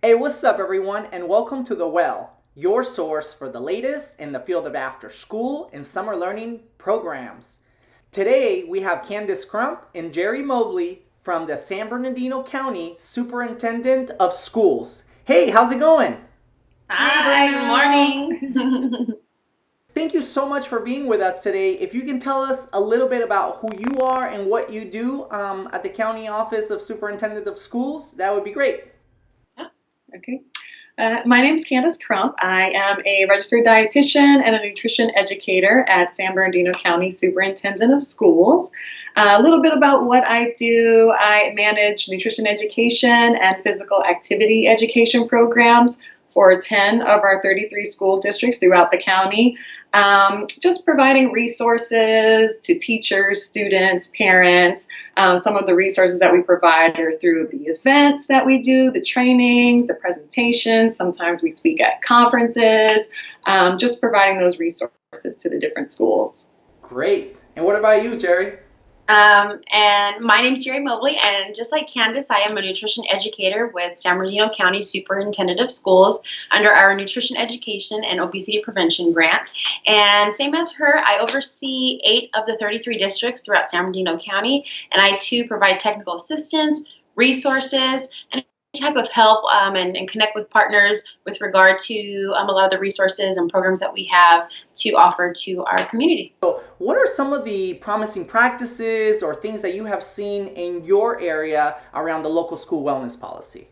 Hey, what's up, everyone, and welcome to The Well, your source for the latest in the field of after school and summer learning programs. Today, we have Candice Crump and Jeri Mobley from the San Bernardino County Superintendent of Schools. Hey, how's it going? Hi, good morning. Thank you so much for being with us today. If you can tell us a little bit about who you are and what you do at the County Office of Superintendent of Schools, that would be great. Okay. My name is Candice Crump. I am a registered dietitian and a nutrition educator at San Bernardino County Superintendent of Schools. A little bit about what I do. I manage nutrition education and physical activity education programs for 10 of our 33 school districts throughout the county. Just providing resources to teachers, students, parents. Some of the resources that we provide are through the events that we do, the trainings, the presentations. Sometimes we speak at conferences, just providing those resources to the different schools. Great. And what about you, Jeri? And my name's Jeri Mobley, and just like Candice, I am a nutrition educator with San Bernardino County Superintendent of Schools under our Nutrition Education and Obesity Prevention Grant. And same as her, I oversee 8 of the 33 districts throughout San Bernardino County, and I too provide technical assistance, resources, and type of help and connect with partners with regard to a lot of the resources and programs that we have to offer to our community. So, what are some of the promising practices or things that you have seen in your area around the local school wellness policy?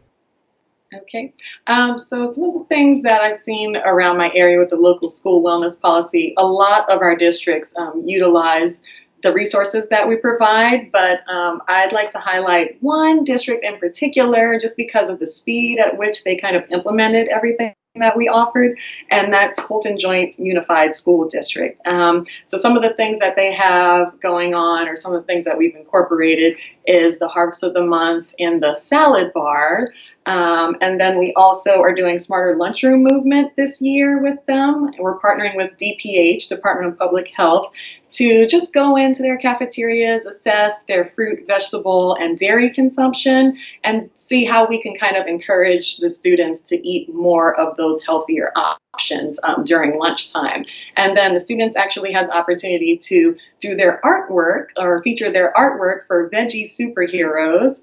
Okay, so some of the things that I've seen around my area with the local school wellness policy, a lot of our districts utilize the resources that we provide, but I'd like to highlight one district in particular just because of the speed at which they kind of implemented everything that we offered, and that's Colton Joint Unified School District. So some of the things that they have going on, or some of the things that we've incorporated, is the Harvest of the Month in the salad bar. And then we also are doing Smarter Lunchroom Movement this year with them. We're partnering with DPH, Department of Public Health, to just go into their cafeterias, assess their fruit, vegetable, and dairy consumption, and see how we can kind of encourage the students to eat more of those healthier options during lunchtime. And then the students actually had the opportunity to do their artwork or feature their artwork for veggie superheroes.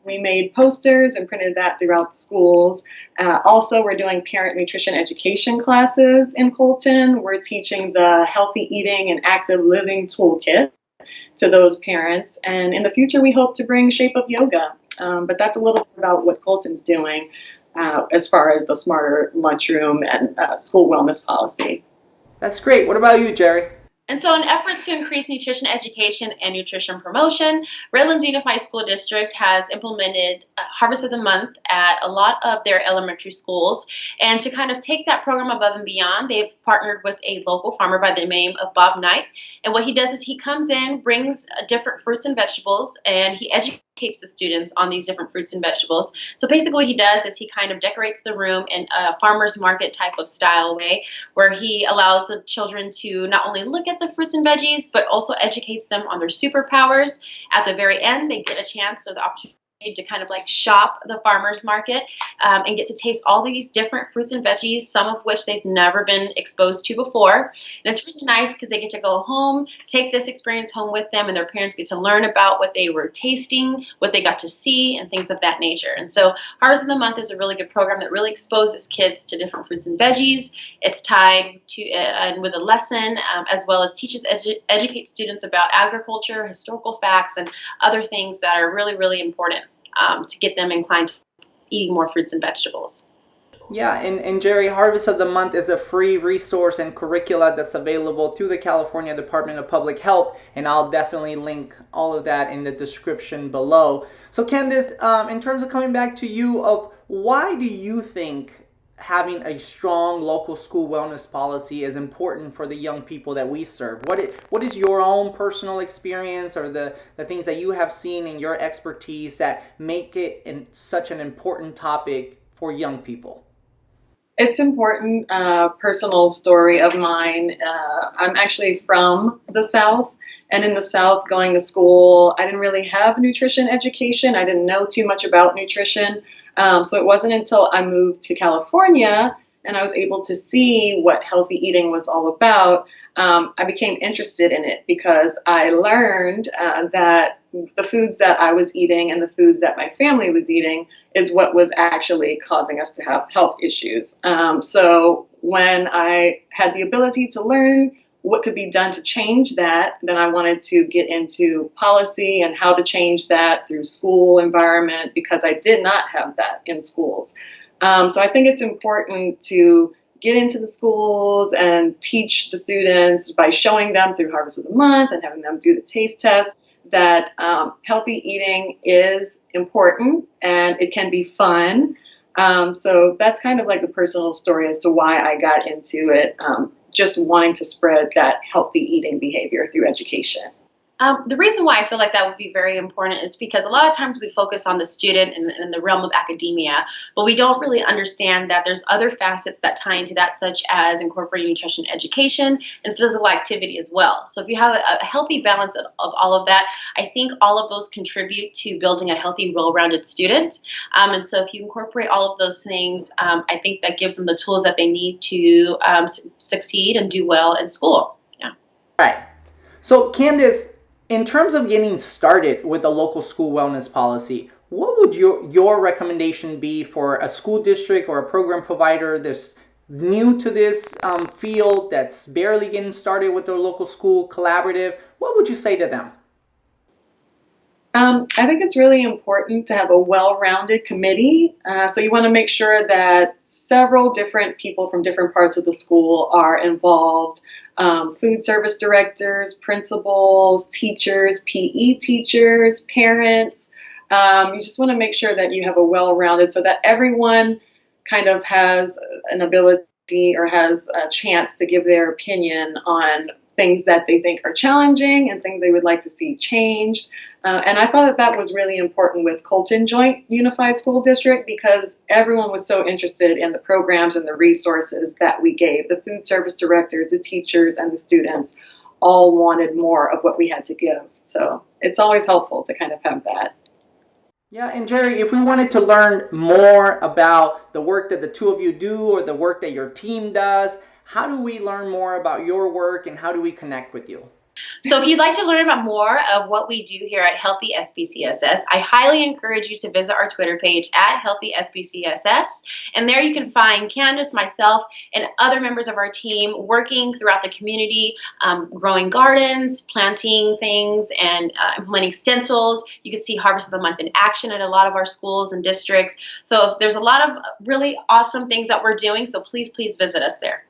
We made posters and printed that throughout the schools. Also, we're doing parent nutrition education classes in Colton. We're teaching the healthy eating and active living toolkit to those parents. And in the future, we hope to bring Shape of Yoga. But that's a little bit about what Colton's doing as far as the Smarter Lunchroom and school wellness policy. That's great. What about you, Jeri? And so in efforts to increase nutrition education and nutrition promotion, Redlands Unified School District has implemented Harvest of the Month at a lot of their elementary schools. And to kind of take that program above and beyond, they've partnered with a local farmer by the name of Bob Knight. And what he does is he comes in, brings different fruits and vegetables, and he educates the students on these different fruits and vegetables. So basically what he does is he kind of decorates the room in a farmer's market type of style way, where he allows the children to not only look at the fruits and veggies, but also educates them on their superpowers. At the very end, they get a chance or the opportunity to kind of like shop the farmer's market and get to taste all of these different fruits and veggies, some of which they've never been exposed to before. And it's really nice because they get to go home, take this experience home with them, and their parents get to learn about what they were tasting, what they got to see, and things of that nature. And so Harvest of the Month is a really good program that really exposes kids to different fruits and veggies. It's tied to and with a lesson, as well as teaches educate students about agriculture, historical facts, and other things that are really, really important to get them inclined to eating more fruits and vegetables. Yeah, and Jeri, Harvest of the Month is a free resource and curricula that's available through the California Department of Public Health, and I'll definitely link all of that in the description below. So Candice, in terms of coming back to you, of why do you think having a strong local school wellness policy is important for the young people that we serve? What is your own personal experience or the things that you have seen in your expertise that make it such an important topic for young people? It's important. Personal story of mine. I'm actually from the South, and in the South, going to school, I didn't really have nutrition education. I didn't know too much about nutrition. So it wasn't until I moved to California and I was able to see what healthy eating was all about. I became interested in it because I learned that the foods that I was eating and the foods that my family was eating is what was actually causing us to have health issues. So when I had the ability to learn what could be done to change that, then I wanted to get into policy and how to change that through school environment because I did not have that in schools. So I think it's important to get into the schools and teach the students by showing them through Harvest of the Month and having them do the taste test that healthy eating is important and it can be fun. So that's kind of like the personal story as to why I got into it, just wanting to spread that healthy eating behavior through education. The reason why I feel like that would be very important is because a lot of times we focus on the student in the realm of academia, but we don't really understand that there's other facets that tie into that, such as incorporating nutrition education and physical activity as well. So if you have a healthy balance of all of that, I think all of those contribute to building a healthy, well-rounded student. And so if you incorporate all of those things, I think that gives them the tools that they need to succeed and do well in school. Yeah. All right. So Candice, in terms of getting started with the local school wellness policy, what would your recommendation be for a school district or a program provider that's new to this field, that's barely getting started with their local school collaborative? What would you say to them? I think it's really important to have a well-rounded committee. So you want to make sure that several different people from different parts of the school are involved. Food service directors, principals, teachers, PE teachers, parents. You just want to make sure that you have a well-rounded so that everyone kind of has an ability or has a chance to give their opinion on things that they think are challenging and things they would like to see changed. And I thought that was really important with Colton Joint Unified School District because everyone was so interested in the programs and the resources that we gave. The food service directors, the teachers, and the students all wanted more of what we had to give. So it's always helpful to kind of have that. Yeah, and Jeri, if we wanted to learn more about the work that the two of you do or the work that your team does, how do we learn more about your work and how do we connect with you? So if you'd like to learn about more of what we do here at Healthy SBCSS, I highly encourage you to visit our Twitter page at Healthy SBCSS. And there you can find Candice, myself, and other members of our team working throughout the community, growing gardens, planting things, and implementing stencils. You can see Harvest of the Month in action at a lot of our schools and districts. So there's a lot of really awesome things that we're doing. So please visit us there.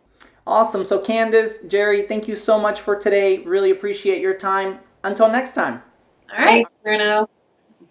Awesome. So Candice, Jeri, thank you so much for today. Really appreciate your time. Until next time. All right. Thanks, Bruno.